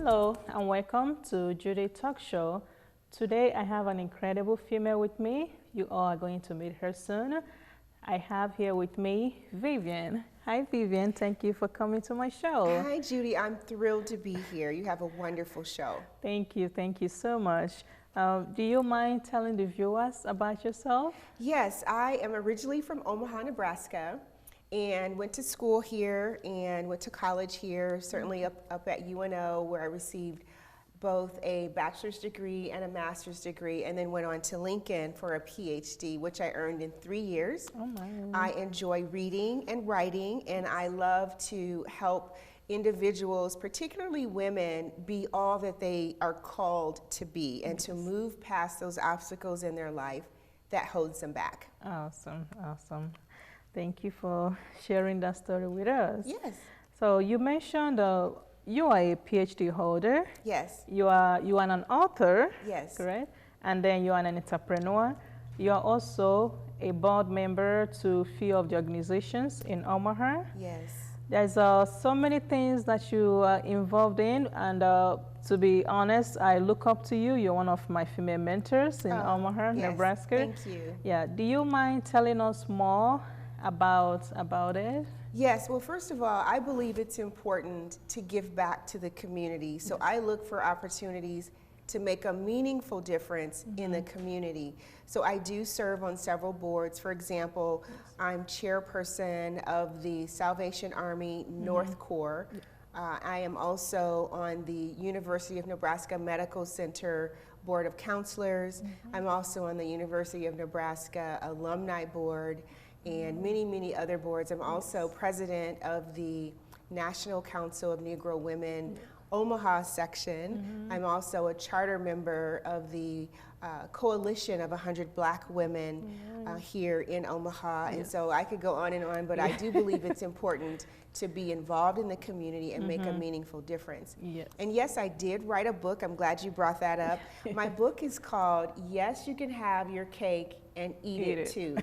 Hello and welcome to Judy Talk Show. Today I have an incredible female with me. You all are going to meet her soon. I have here with me Vivian. Hi Vivian, thank you for coming to my show. Hi Judy, I'm thrilled to be here. You have a wonderful show. Thank you so much. Do you mind telling the viewers about yourself? Yes, I am originally from Omaha, Nebraska, and went to school here and went to college here, certainly up at UNO, where I received both a bachelor's degree and a master's degree, and then went on to Lincoln for a PhD, which I earned in 3 years. Oh my. I enjoy reading and writing, and I love to help individuals, particularly women, be all that they are called to be and to move past those obstacles in their life that holds them back. Awesome. Thank you for sharing that story with us. Yes. So you mentioned you are a PhD holder. Yes. You are an author. Yes. Correct. And then you are an entrepreneur. You are also a board member to a few of the organizations in Omaha. Yes. There's so many things that you are involved in, and to be honest, I look up to you. You're one of my female mentors in Omaha, yes, Nebraska. Thank you. Yeah. Do you mind telling us more about it? Yes, well, first of all, I believe it's important to give back to the community. So I look for opportunities to make a meaningful difference in the community. So I do serve on several boards. For example, I'm chairperson of the Salvation Army North Corps. I am also on the University of Nebraska Medical Center Board of Counselors. I'm also on the University of Nebraska Alumni Board and many other boards. I'm also president of the National Council of Negro Women Omaha section. I'm also a charter member of the coalition of 100 Black women here in Omaha. And so I could go on, but I do believe it's important to be involved in the community and make a meaningful difference. Yes. And yes, I did write a book. I'm glad you brought that up. My book is called Yes, You Can Have Your Cake and Eat It Too.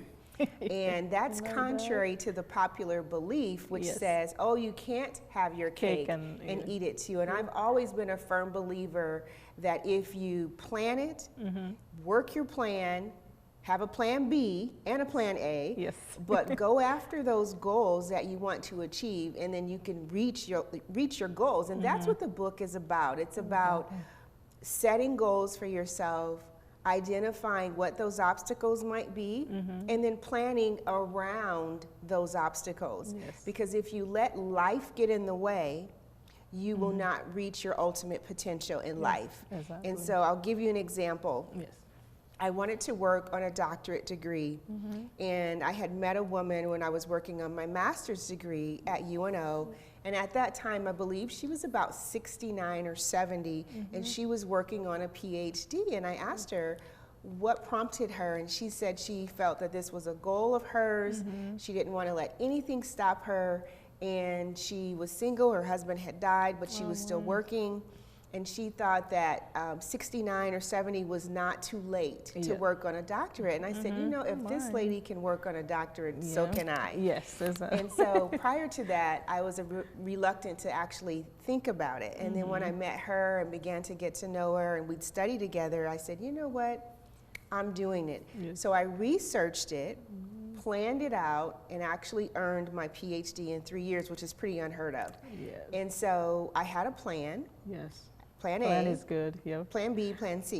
And that's contrary to the popular belief, which says, oh, you can't have your cake and eat it too. And I've always been a firm believer that if you plan it, work your plan, have a plan B and a plan A, but go after those goals that you want to achieve, and then you can reach your goals. And that's what the book is about. It's about setting goals for yourself, identifying what those obstacles might be, and then planning around those obstacles. Because if you let life get in the way, you will not reach your ultimate potential in life. Exactly. And so I'll give you an example. I wanted to work on a doctorate degree, and I had met a woman when I was working on my master's degree at UNO, and at that time I believe she was about 69 or 70, and she was working on a PhD, and I asked her what prompted her, and she said she felt that this was a goal of hers. She didn't want to let anything stop her, and she was single, her husband had died, but she was still working. And she thought that 69 or 70 was not too late to work on a doctorate. And I said, you know, if this lady can work on a doctorate, so can I. Yes. And so prior to that, I was reluctant to actually think about it. And then when I met her and began to get to know her and we'd study together, I said, you know what, I'm doing it. So I researched it, planned it out, and actually earned my PhD in 3 years, which is pretty unheard of. And so I had a plan. Plan A. Plan is good, Plan B, plan C.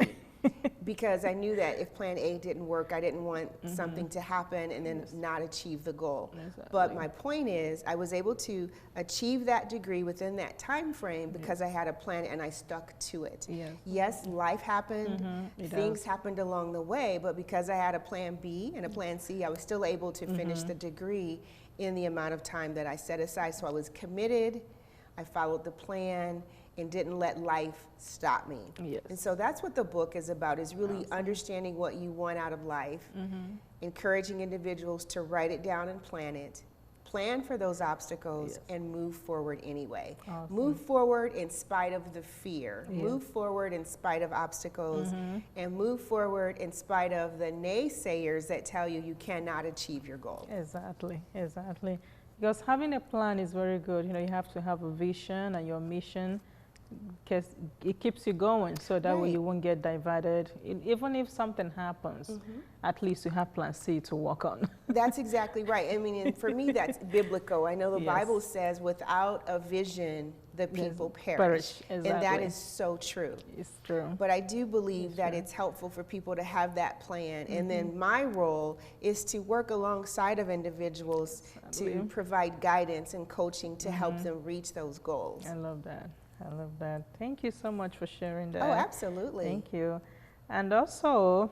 Because I knew that if plan A didn't work, I didn't want something to happen and then not achieve the goal. But my point is, I was able to achieve that degree within that time frame because I had a plan and I stuck to it. Yes, life happened, things happened along the way, but because I had a plan B and a plan C, I was still able to finish the degree in the amount of time that I set aside. So I was committed, I followed the plan, and didn't let life stop me. And so that's what the book is about, is really understanding what you want out of life, encouraging individuals to write it down and plan it, plan for those obstacles, and move forward anyway. Move forward in spite of the fear, move forward in spite of obstacles, and move forward in spite of the naysayers that tell you you cannot achieve your goal. Exactly. Because having a plan is very good. You know, you have to have a vision and your mission because it keeps you going, so that way you won't get diverted. Even if something happens, at least you have plan C to work on. That's exactly right. I mean, and for me, that's biblical. I know the Bible says, without a vision, the people perish. Exactly. And that is so true. It's true. But I do believe that it's helpful for people to have that plan. And then my role is to work alongside of individuals to provide guidance and coaching to help them reach those goals. I love that. I love that. Thank you so much for sharing that. Oh, absolutely. Thank you. And also,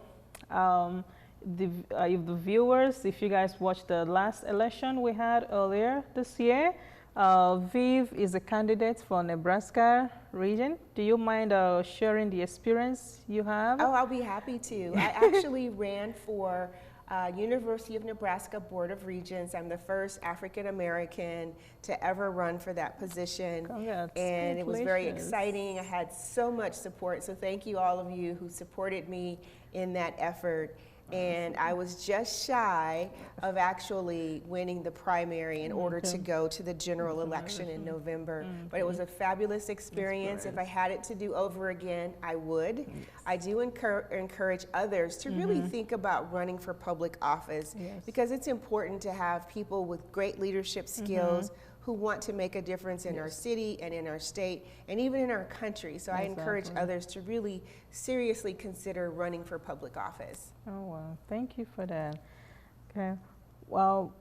if the viewers, if you guys watched the last election we had earlier this year, Viv is a candidate for Nebraska region. Do you mind sharing the experience you have? Oh, I'll be happy to. I actually ran for University of Nebraska Board of Regents. I'm the first African American to ever run for that position. Congrats. And it was very exciting. I had so much support. So thank you all of you who supported me in that effort. And I was just shy of actually winning the primary in order to go to the general election in November. But it was a fabulous experience. If I had it to do over again, I would. I do encourage others to really think about running for public office because it's important to have people with great leadership skills who want to make a difference in our city and in our state and even in our country. So I encourage others to really seriously consider running for public office. Oh, wow. Thank you for that. Okay. Well,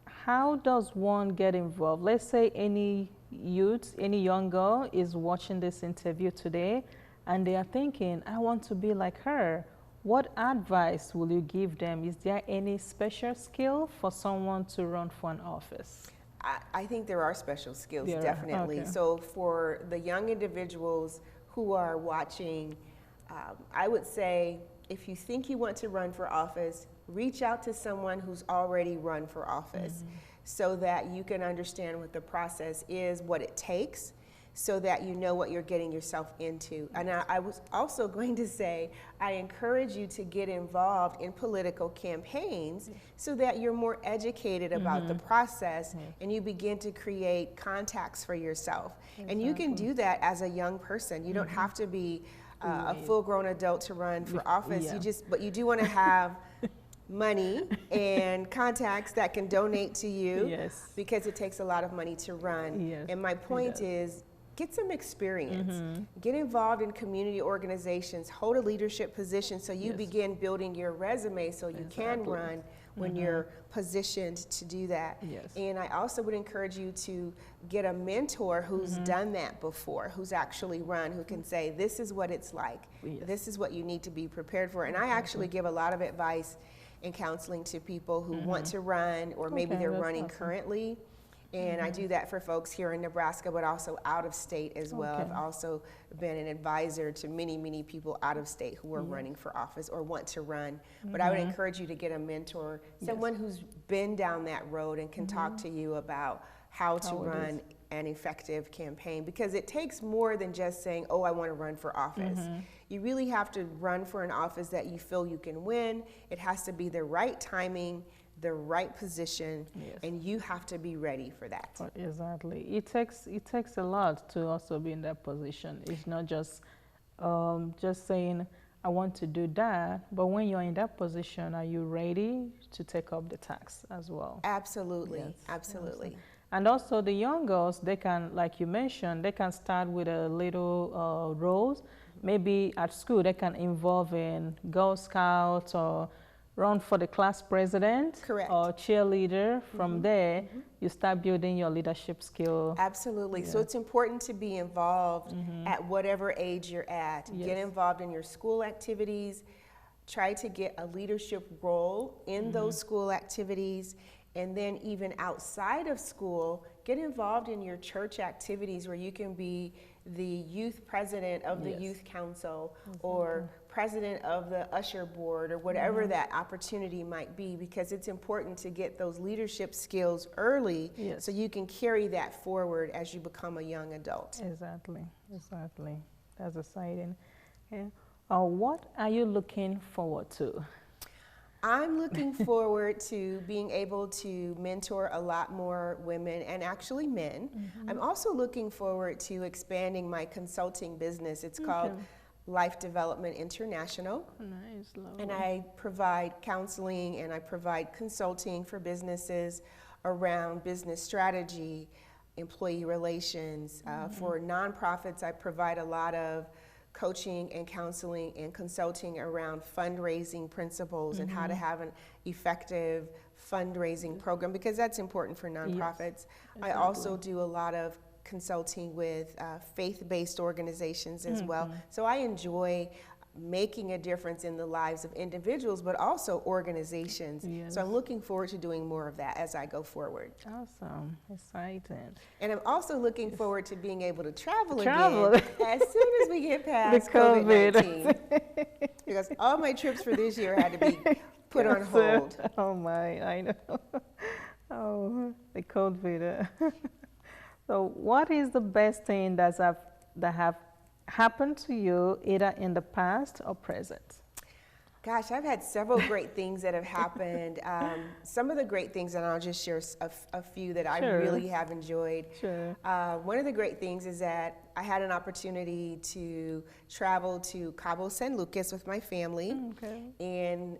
how does one get involved? Let's say any youth, any young girl is watching this interview today and they are thinking, I want to be like her. What advice will you give them? Is there any special skill for someone to run for an office? I think there are special skills, definitely. Okay. So for the young individuals who are watching, I would say if you think you want to run for office, reach out to someone who's already run for office so that you can understand what the process is, what it takes, so that you know what you're getting yourself into. And I was also going to say, I encourage you to get involved in political campaigns so that you're more educated about the process and you begin to create contacts for yourself. And you can do that as a young person. You don't have to be a full-grown adult to run for office. But you do want to have money and contacts that can donate to you because it takes a lot of money to run. And my point is, get some experience. Get involved in community organizations. Hold a leadership position so you begin building your resume so you can run when you're positioned to do that. And I also would encourage you to get a mentor who's done that before, who's actually run, who can say, this is what it's like. This is what you need to be prepared for. And I actually give a lot of advice and counseling to people who want to run or maybe they're running currently. And I do that for folks here in Nebraska, but also out of state as well. I've also been an advisor to many, many people out of state who are running for office or want to run. But I would encourage you to get a mentor, someone who's been down that road and can talk to you about how to run an effective campaign, because it takes more than just saying, oh, I want to run for office. You really have to run for an office that you feel you can win. It has to be the right timing, the right position, and you have to be ready for that. Exactly. It takes a lot to also be in that position. It's not just saying, I want to do that, but when you're in that position, are you ready to take up the task as well? Absolutely, absolutely. And also the young girls, they can, like you mentioned, they can start with a little roles. Maybe at school, they can involve in Girl Scouts or run for the class president or cheerleader. From there, you start building your leadership skill. Absolutely. So it's important to be involved at whatever age you're at. Get involved in your school activities. Try to get a leadership role in those school activities. And then even outside of school, get involved in your church activities where you can be the youth president of the youth council or president of the usher board or whatever that opportunity might be, because it's important to get those leadership skills early so you can carry that forward as you become a young adult. Exactly. That's exciting. What are you looking forward to? I'm looking forward to being able to mentor a lot more women and actually men. I'm also looking forward to expanding my consulting business. It's called Life Development International. Nice, lovely. And I provide counseling and I provide consulting for businesses around business strategy, employee relations. For nonprofits, I provide a lot of coaching and counseling and consulting around fundraising principles and how to have an effective fundraising program, because that's important for nonprofits. I also do a lot of consulting with faith-based organizations as well. So I enjoy making a difference in the lives of individuals, but also organizations. So I'm looking forward to doing more of that as I go forward. Awesome, exciting. And I'm also looking forward to being able to travel again as soon as we get past COVID-19. Because all my trips for this year had to be put on hold. Oh my, I know. Oh, the COVID. So what is the best thing that have happened to you either in the past or present? Gosh, I've had several great things that have happened. Some of the great things, and I'll just share a few that I really have enjoyed. One of the great things is that I had an opportunity to travel to Cabo San Lucas with my family in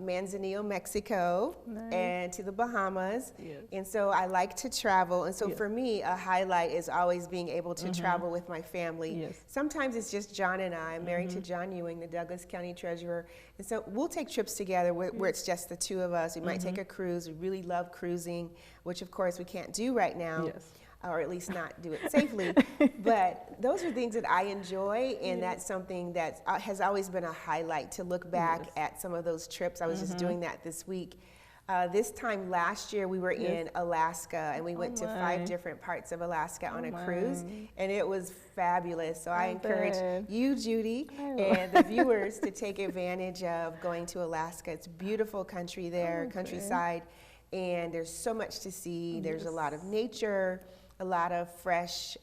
Manzanillo, Mexico, and to the Bahamas. And so I like to travel. And so for me, a highlight is always being able to travel with my family. Sometimes it's just John and I. I'm married to John Ewing, the Douglas County Treasurer. And so we'll take trips together where it's just the two of us. We might take a cruise. We really love cruising, which of course we can't do right now. Or at least not do it safely. But those are things that I enjoy, and that's something that has always been a highlight, to look back at some of those trips. I was just doing that this week. This time last year, we were in Alaska, and we went to 5 different parts of Alaska on a cruise, and it was fabulous. So I encourage you, Judy, and the viewers to take advantage of going to Alaska. It's a beautiful country there, countryside, and there's so much to see. There's a lot of nature, a lot of fresh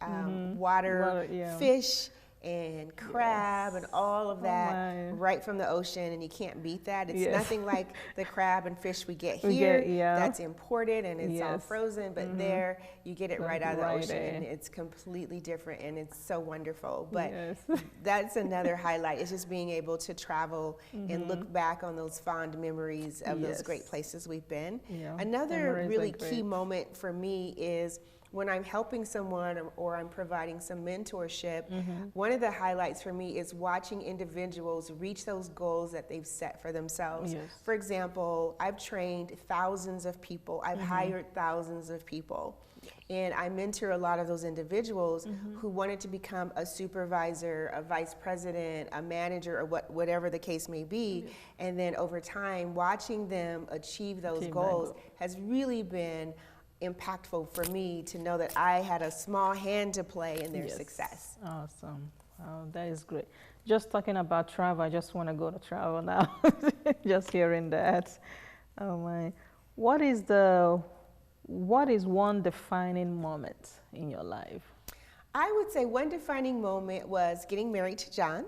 water, fish and crab and all of that right from the ocean, and you can't beat that. It's nothing like the crab and fish we get here. That's imported and it's all frozen, but there you get it right out of the ocean, and it's completely different, and it's so wonderful. But that's another highlight, is just being able to travel and look back on those fond memories of those great places we've been. Another really key moment for me is when I'm helping someone or I'm providing some mentorship. One of the highlights for me is watching individuals reach those goals that they've set for themselves. For example, I've trained thousands of people. I've hired thousands of people. And I mentor a lot of those individuals who wanted to become a supervisor, a vice president, a manager, or whatever the case may be. And then over time, watching them achieve those goals has really been impactful for me, to know that I had a small hand to play in their success. Awesome. Oh, that is great. Just talking about travel, I just want to go to travel now. Just hearing that. Oh my. What is one defining moment in your life? I would say one defining moment was getting married to John,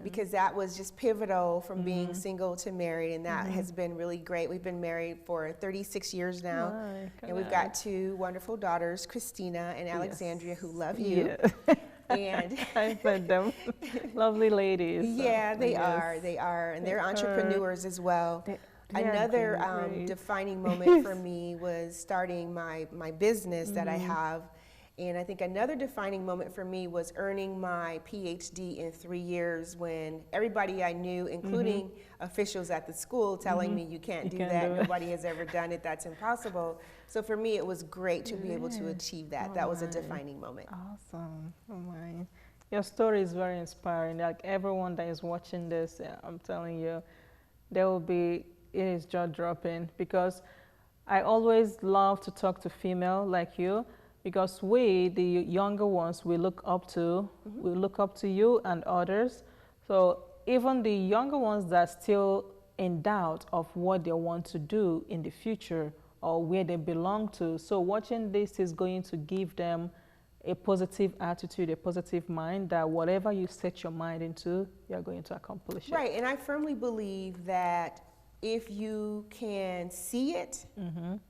because that was just pivotal from being single to married, and that has been really great. We've been married for 36 years now, and we've got 2 wonderful daughters, Christina and Alexandria, who love you. And I've met them. Lovely ladies. Yeah, they are, and they're entrepreneurs as well. Another defining moment for me was starting my business that I have. And I think another defining moment for me was earning my PhD in 3 years, when everybody I knew, including officials at the school, telling me you can't do that, nobody has ever done it, that's impossible. So for me, it was great to be able to achieve that. That was a defining moment. Awesome. Oh my. Your story is very inspiring. Like, everyone that is watching this, I'm telling you, it is jaw-dropping, because I always love to talk to female like you, because we, the younger ones, we look up to you and others. So even the younger ones that are still in doubt of what they want to do in the future or where they belong to. So watching this is going to give them a positive attitude, a positive mind, that whatever you set your mind into, you're going to accomplish it. Right, and I firmly believe that if you can see it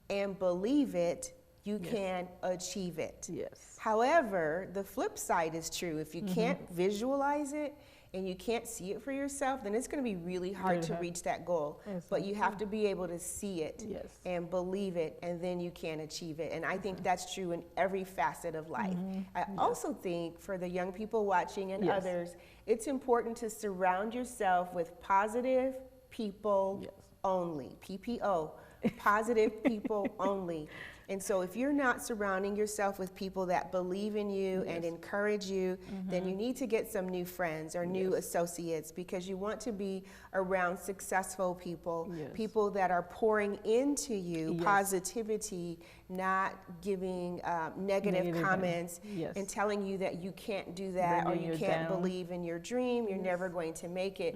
and believe it, you can achieve it. Yes. However, the flip side is true. If you can't visualize it and you can't see it for yourself, then it's going to be really hard to reach that goal. But you have to be able to see it and believe it, and then you can achieve it. And I think that's true in every facet of life. I also think for the young people watching and others, it's important to surround yourself with positive people only, PPO, positive people only. And so if you're not surrounding yourself with people that believe in you and encourage you, then you need to get some new friends or new associates, because you want to be around successful people, people that are pouring into you positivity, not giving negative comments and telling you that you can't do that or you can't believe in your dream, you're never going to make it.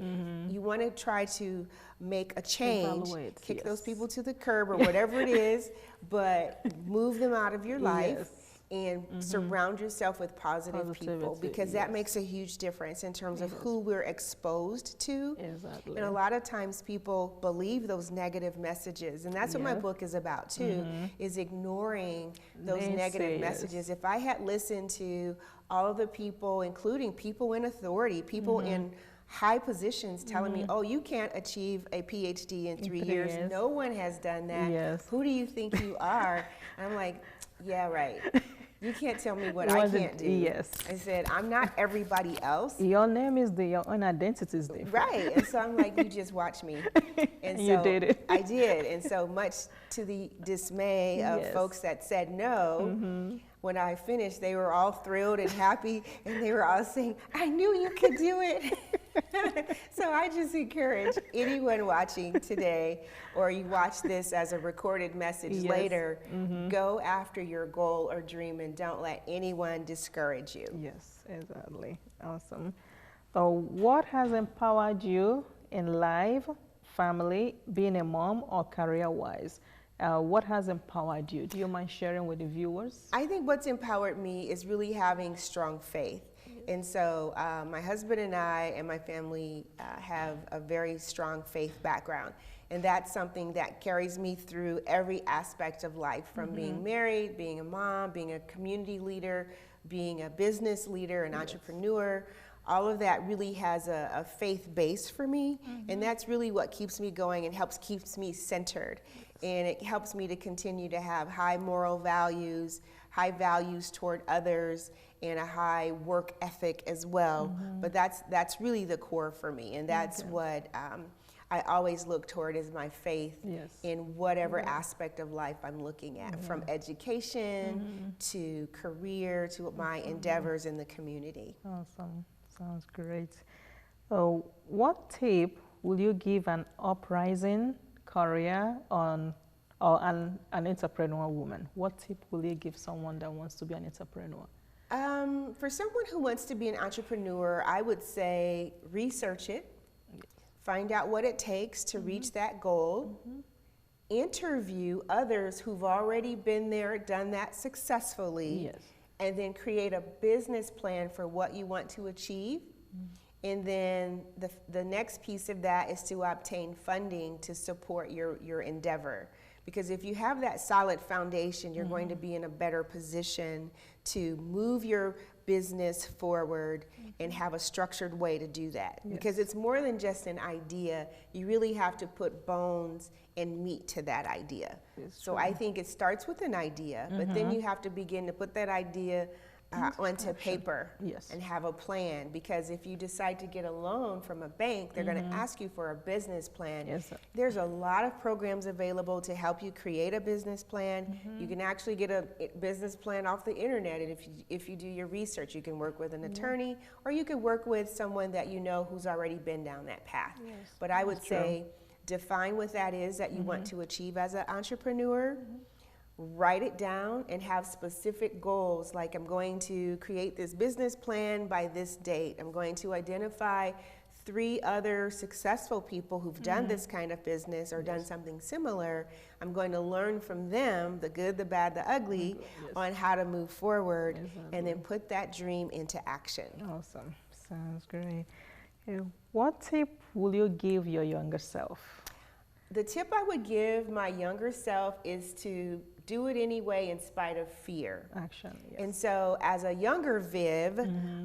You want to try to make a change, kick those people to the curb or whatever it is, but move them out of your life and surround yourself with positive people, because that makes a huge difference in terms of who we're exposed to. And a lot of times people believe those negative messages, and that's what my book is about too, is ignoring those negative messages. If I had listened to all of the people, including people in authority, people in high positions telling me, oh, you can't achieve a PhD in 3 years. No one has done that. Who do you think you are? And I'm like, yeah, right. You can't tell me what I can't do. I said, I'm not everybody else. Your name is your own identity is different. Right. And so I'm like, you just watch me. And so you did it. I did. And so much to the dismay of folks that said no, when I finished, they were all thrilled and happy, and they were all saying, I knew you could do it. So I just encourage anyone watching today, or you watch this as a recorded message later, go after your goal or dream and don't let anyone discourage you. Yes, exactly. Awesome. So what has empowered you in life, family, being a mom, or career-wise? What has empowered you? Do you mind sharing with the viewers? I think what's empowered me is really having strong faith. And so my husband and I and my family have a very strong faith background. And that's something that carries me through every aspect of life, from being married, being a mom, being a community leader, being a business leader, an entrepreneur. All of that really has a faith base for me. And that's really what keeps me going and keeps me centered. And it helps me to continue to have high moral values, high values toward others, and a high work ethic as well. But that's really the core for me, and that's what I always look toward is my faith in whatever aspect of life I'm looking at, from education to career to my endeavors in the community. Awesome. Sounds great. So what tip will you give an uprising career or an entrepreneur woman? What tip will you give someone that wants to be an entrepreneur? For someone who wants to be an entrepreneur, I would say research it, find out what it takes to reach that goal, interview others who've already been there, done that successfully, and then create a business plan for what you want to achieve. And then the next piece of that is to obtain funding to support your endeavor. Because if you have that solid foundation, you're going to be in a better position to move your business forward and have a structured way to do that. Because it's more than just an idea. You really have to put bones and meat to that idea. So I think it starts with an idea, but then you have to begin to put that idea onto paper and have a plan, because if you decide to get a loan from a bank, they're going to ask you for a business plan. There's a lot of programs available to help you create a business plan. You can actually get a business plan off the internet, and if you do your research, you can work with an attorney, or you could work with someone that you know who's already been down that path. But I would say define what that is that you want to achieve as an entrepreneur. Write it down and have specific goals, like I'm going to create this business plan by this date. I'm going to identify 3 other successful people who've done this kind of business or done something similar. I'm going to learn from them, the good, the bad, the ugly, on how to move forward, and then put that dream into action. Awesome. Sounds great. What tip will you give your younger self? The tip I would give my younger self is to do it anyway in spite of fear. Action, yes. And so as a younger Viv,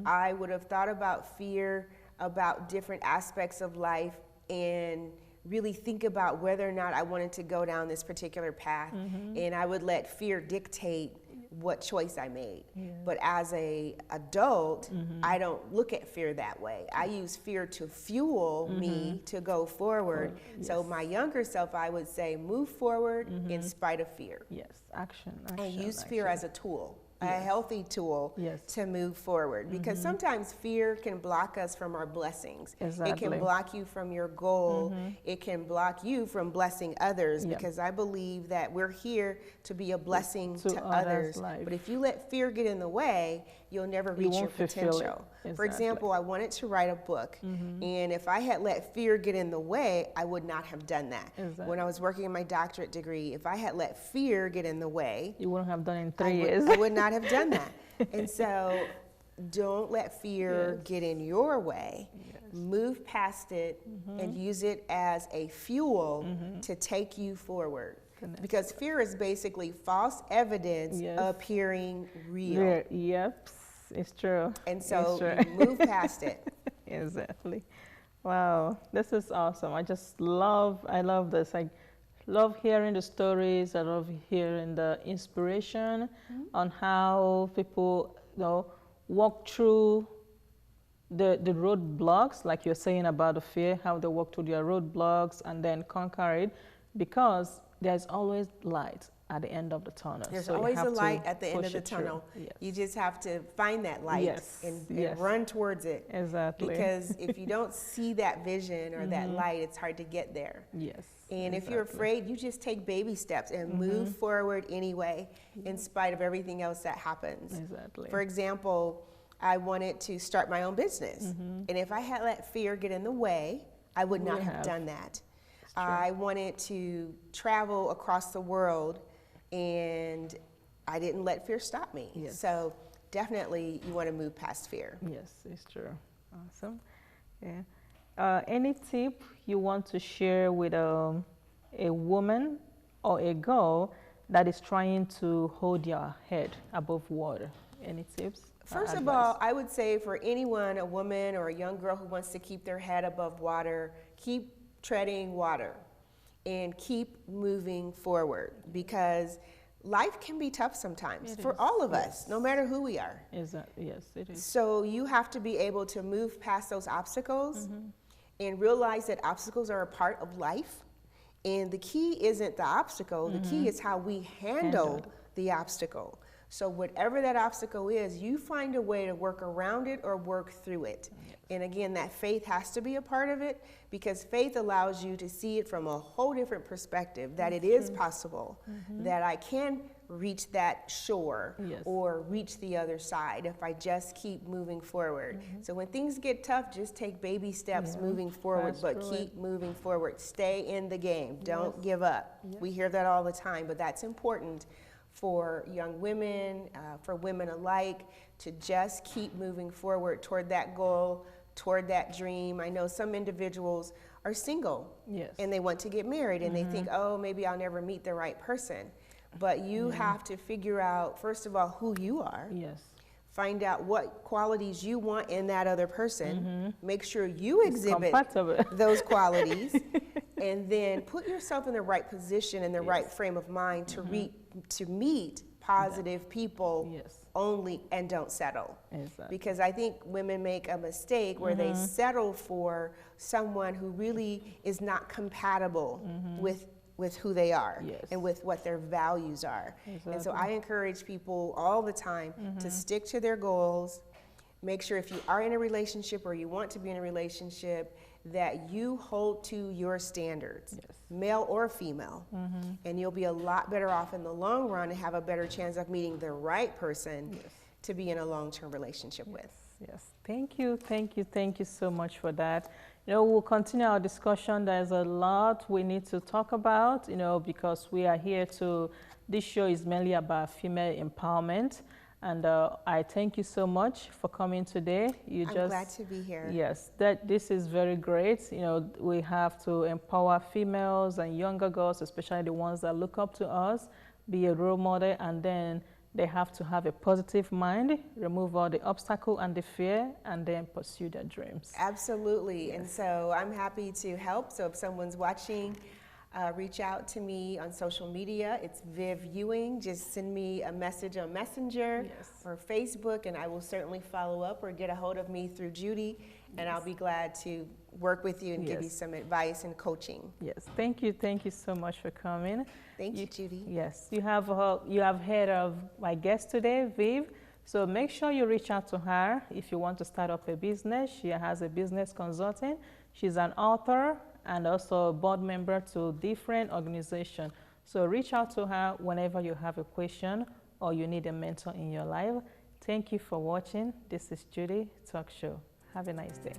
I would have thought about fear, about different aspects of life, and really think about whether or not I wanted to go down this particular path. And I would let fear dictate what choice I made. But as a adult, I don't look at fear that way. I use fear to fuel me to go forward. So my younger self, I would say, move forward in spite of fear. Yes, action. And use fear as a tool. A healthy tool to move forward, because sometimes fear can block us from our blessings. It can block you from your goal. It can block you from blessing others, because I believe that we're here to be a blessing to others. But if you let fear get in the way, you'll never reach your potential. For example, I wanted to write a book, and if I had let fear get in the way, I would not have done that. When I was working on my doctorate degree, if I had let fear get in the way, you wouldn't have done it in 3 years. I would not have done that. And so don't let fear get in your way. Move past it and use it as a fuel to take you forward. Because fear is basically false evidence appearing real. Yep, it's true. And so you move past it. Exactly. Wow, this is awesome. I love this. I love hearing the stories. I love hearing the inspiration on how people, walk through the roadblocks, like you're saying about the fear, how they walk through their roadblocks and then conquer it, because there's always light at the end of the tunnel. There's always a light at the end of the tunnel. You just have to find that light and run towards it. Exactly. Because if you don't see that vision or that light, it's hard to get there. Yes. And if you're afraid, you just take baby steps and move forward anyway, in spite of everything else that happens. Exactly. For example, I wanted to start my own business. And if I had let fear get in the way, I would not have done that. I wanted to travel across the world, and I didn't let fear stop me. So definitely you want to move past fear. Yes, it's true. Awesome. Yeah. Any tip you want to share with a woman or a girl that is trying to hold their head above water? Any tips? First of all, I would say for anyone, a woman or a young girl who wants to keep their head above water, keep treading water and keep moving forward, because life can be tough sometimes for all of us, no matter who we are. Yes, it is. So you have to be able to move past those obstacles and realize that obstacles are a part of life. And the key isn't the obstacle, the key is how we handle the obstacle. So whatever that obstacle is, you find a way to work around it or work through it. And again, that faith has to be a part of it, because faith allows you to see it from a whole different perspective, that it is possible, that I can reach that shore or reach the other side if I just keep moving forward. So when things get tough, just take baby steps moving forward, but keep moving forward. Stay in the game. Don't give up. We hear that all the time, but that's important for young women, for women alike, to just keep moving forward toward that goal, toward that dream. I know some individuals are single and they want to get married and they think, oh, maybe I'll never meet the right person. But you have to figure out, first of all, who you are. Find out what qualities you want in that other person. Make sure you exhibit those qualities. And then put yourself in the right position, in the right frame of mind to meet positive people only, and don't settle. Because I think women make a mistake where they settle for someone who really is not compatible with who they are and with what their values are. And so I encourage people all the time to stick to their goals. Make sure if you are in a relationship or you want to be in a relationship, that you hold to your standards, male or female, and you'll be a lot better off in the long run and have a better chance of meeting the right person to be in a long-term relationship with. Thank you so much for that. We'll continue our discussion. There's a lot we need to talk about, because we are here this show is mainly about female empowerment. And I thank you so much for coming today. I'm glad to be here. Yes, this is very great. You know, we have to empower females and younger girls, especially the ones that look up to us, be a role model, and then they have to have a positive mind, remove all the obstacle and the fear, and then pursue their dreams. Absolutely. Yes. And so I'm happy to help. So if someone's watching, reach out to me on social media. It's Viv Ewing. Just send me a message on Messenger or Facebook, and I will certainly follow up, or get a hold of me through Judy, and I'll be glad to work with you and give you some advice and coaching. Yes, thank you so much for coming. Thank you, Judy. Yes, you have heard of my guest today, Viv. So make sure you reach out to her if you want to start up a business. She has a business consultant. She's an author and also a board member to different organizations. So reach out to her whenever you have a question or you need a mentor in your life. Thank you for watching. This is Judy Talk Show. Have a nice day.